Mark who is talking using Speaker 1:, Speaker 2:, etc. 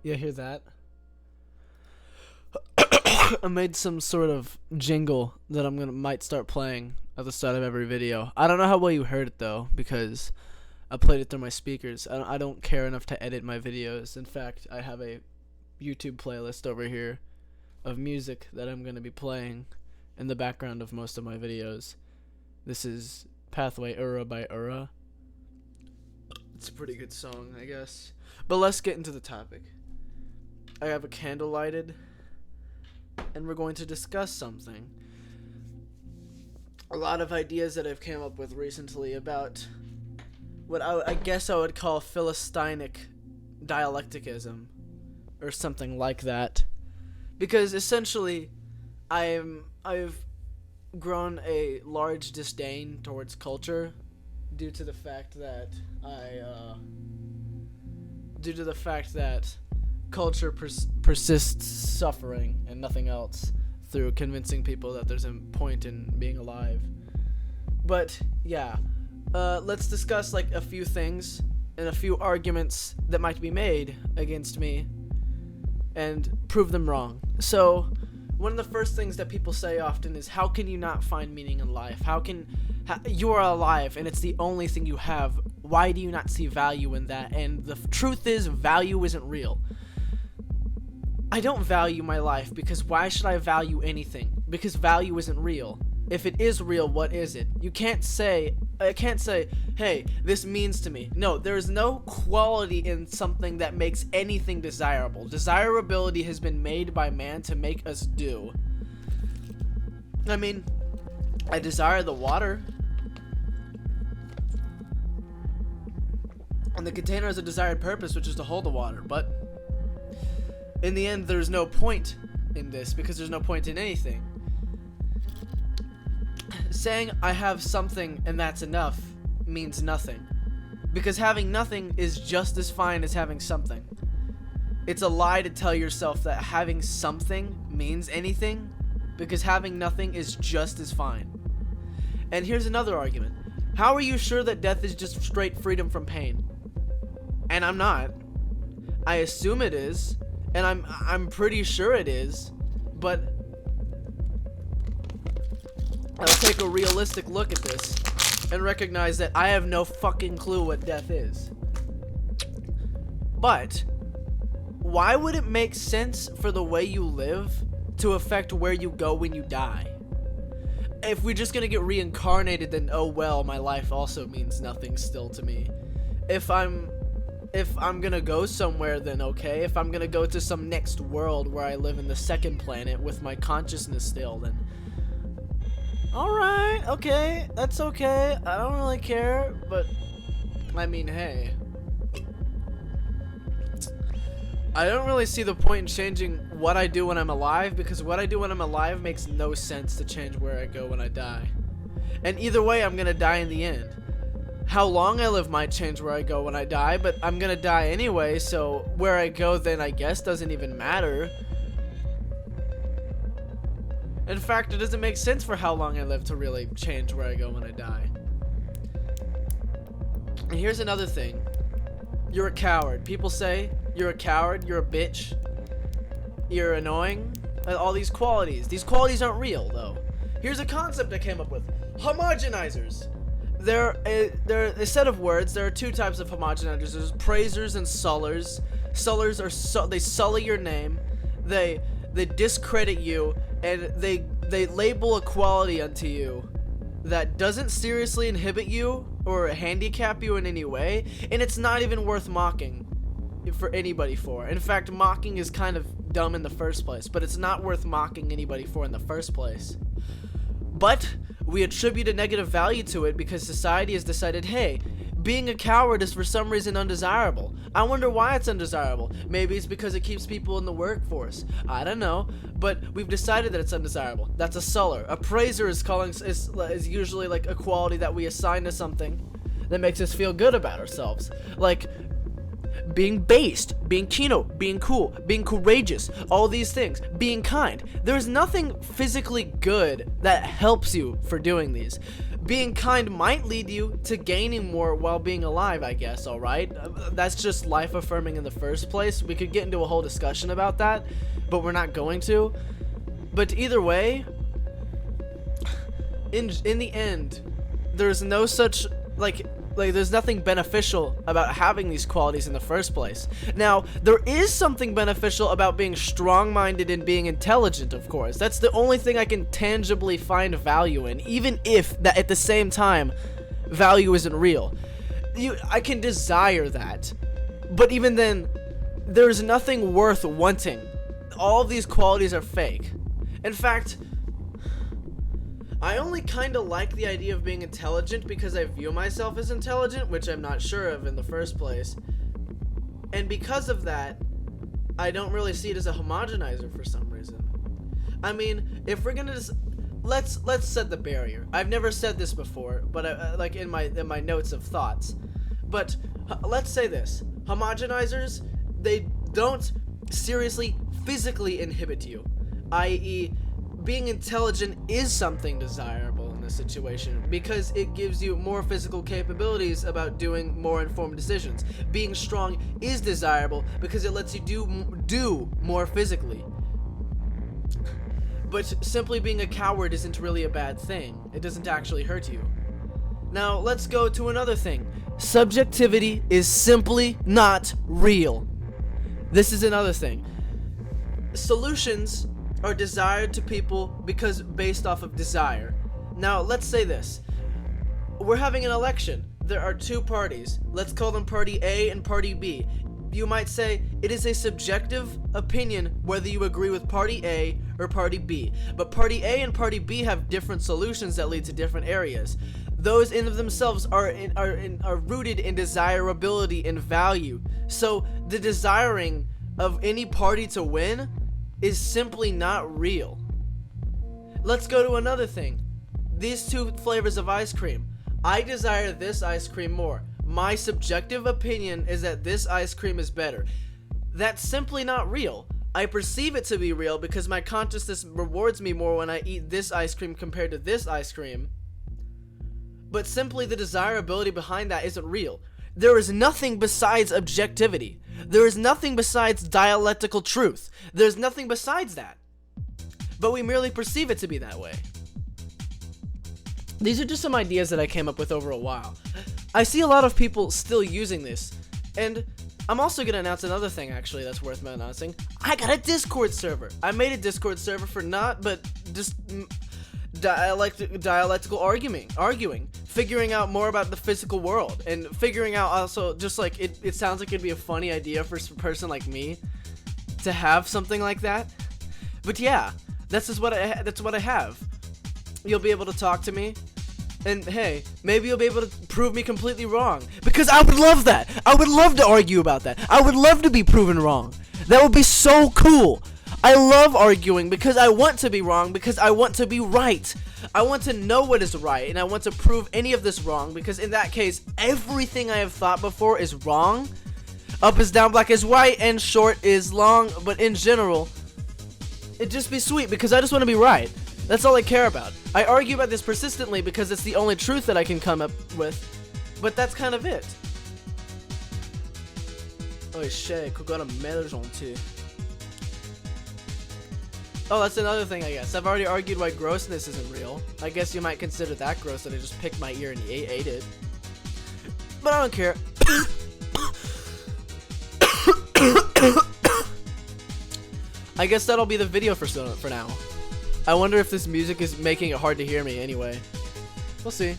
Speaker 1: You hear that? I made some sort of jingle that might start playing at the start of every video. I don't know how well you heard it though, because I played it through my speakers. I don't care enough to edit my videos. In fact, I have a YouTube playlist over here of music that I'm gonna be playing in the background of most of my videos. This is Pathway Ura by Ura. It's a pretty good song, I guess. But let's get into the topic. I have a candle lighted, and we're going to discuss something. A lot of ideas that I've came up with recently about what I guess I would call Philistinic dialecticism, or something like that. Because essentially, I've grown a large disdain towards culture due to the fact that culture persists suffering and nothing else through convincing people that there's a point in being alive. But yeah, let's discuss like a few things and a few arguments that might be made against me and prove them wrong. So one of the first things that people say often is, how can you not find meaning in life? You are alive and it's the only thing you have. Why do you not see value in that? And the truth is, value isn't real. I don't value my life because why should I value anything? Because value isn't real. If it is real, what is it? I can't say, hey, this means to me. No, there is no quality in something that makes anything desirable. Desirability has been made by man to make us do. I mean, I desire the water. And the container has a desired purpose, which is to hold the water, but in the end, there's no point in this because there's no point in anything. Saying I have something and that's enough means nothing, because having nothing is just as fine as having something. It's a lie to tell yourself that having something means anything, because having nothing is just as fine. And here's another argument. How are you sure that death is just straight freedom from pain? And I'm not. I assume it is, and I'm pretty sure it is, but I'll take a realistic look at this and recognize that I have no fucking clue what death is. But why would it make sense for the way you live to affect where you go when you die? If we're just gonna get reincarnated, then oh well, my life also means nothing still to me. If I'm gonna go somewhere, then okay. If I'm gonna go to some next world where I live in the second planet with my consciousness still, then alright, okay, that's okay. I don't really care, but I mean, hey, I don't really see the point in changing what I do when I'm alive, because what I do when I'm alive makes no sense to change where I go when I die. And either way, I'm gonna die in the end. How long I live might change where I go when I die, but I'm gonna die anyway, so where I go then I guess doesn't even matter. In fact, it doesn't make sense for how long I live to really change where I go when I die. And here's another thing. You're a coward. People say you're a coward, you're a bitch, you're annoying, all these qualities. These qualities aren't real, though. Here's a concept I came up with. Homogenizers. They're a set of words. There are two types of homogenizers. There's praisers and sullers. Sullers are they sully your name. They discredit you, and they label a quality unto you that doesn't seriously inhibit you or handicap you in any way, and it's not even worth mocking for anybody for. In fact, mocking is kind of dumb in the first place, but it's not worth mocking anybody for in the first place. But we attribute a negative value to it because society has decided, hey, being a coward is for some reason undesirable. I wonder why it's undesirable. Maybe it's because it keeps people in the workforce. I don't know, but we've decided that it's undesirable. That's a suller. A praiser is usually like a quality that we assign to something that makes us feel good about ourselves. Like being based, being keynote, being cool, being courageous, all these things, being kind. There's nothing physically good that helps you for doing these. being kind might lead you to gaining more while being alive, I guess, alright? That's just life affirming in the first place. We could get into a whole discussion about that, but we're not going to. But either way, in the end, there's no such, like there's nothing beneficial about having these qualities in the first place. Now, there is something beneficial about being strong-minded and being intelligent, of course. That's the only thing I can tangibly find value in, even if that at the same time value isn't real. I can desire that, but even then, there's nothing worth wanting. All of these qualities are fake. In fact, I only kind of like the idea of being intelligent because I view myself as intelligent, which I'm not sure of in the first place. And because of that, I don't really see it as a homogenizer for some reason. I mean, if we're gonna just let's set the barrier. I've never said this before, but like in my notes of thoughts. But let's say this: homogenizers, they don't seriously physically inhibit you, i.e., being intelligent is something desirable in this situation because it gives you more physical capabilities about doing more informed decisions. Being strong is desirable because it lets you do more physically. But simply being a coward isn't really a bad thing. It doesn't actually hurt you. Now, let's go to another thing. Subjectivity is simply not real. This is another thing. Solutions are desired to people because based off of desire. Now, let's say this. We're having an election. There are two parties. Let's call them Party A and Party B. You might say it is a subjective opinion whether you agree with Party A or Party B. But Party A and Party B have different solutions that lead to different areas. Those in of themselves are rooted in desirability and value. So the desiring of any party to win is simply not real. Let's go to another thing. These two flavors of ice cream. I desire this ice cream more. My subjective opinion is that this ice cream is better. That's simply not real. I perceive it to be real because my consciousness rewards me more when I eat this ice cream compared to this ice cream. But simply the desirability behind that isn't real. There is nothing besides objectivity. There is nothing besides dialectical truth. There's nothing besides that. But we merely perceive it to be that way. These are just some ideas that I came up with over a while. I see a lot of people still using this. And I'm also going to announce another thing, actually, that's worth announcing. I got a Discord server. I made a Discord server for not, but just dialectical arguing, figuring out more about the physical world, and figuring out also just like it sounds like it'd be a funny idea for a person like me to have something like that. But yeah, that's what I have. You'll be able to talk to me, and hey, maybe you'll be able to prove me completely wrong, because I would love that. I would love to argue about that. I would love to be proven wrong. That would be so cool. I love arguing because I want to be wrong, because I want to be right. I want to know what is right, and I want to prove any of this wrong, because in that case, everything I have thought before is wrong. Up is down, black is white, and short is long, but in general, it'd just be sweet because I just want to be right. That's all I care about. I argue about this persistently because it's the only truth that I can come up with, but that's kind of it. Oh shit, agora merda, gente. Oh, that's another thing, I guess. I've already argued why grossness isn't real. I guess you might consider that gross that I just picked my ear and ate it. But I don't care. I guess that'll be the video for now. I wonder if this music is making it hard to hear me anyway. We'll see.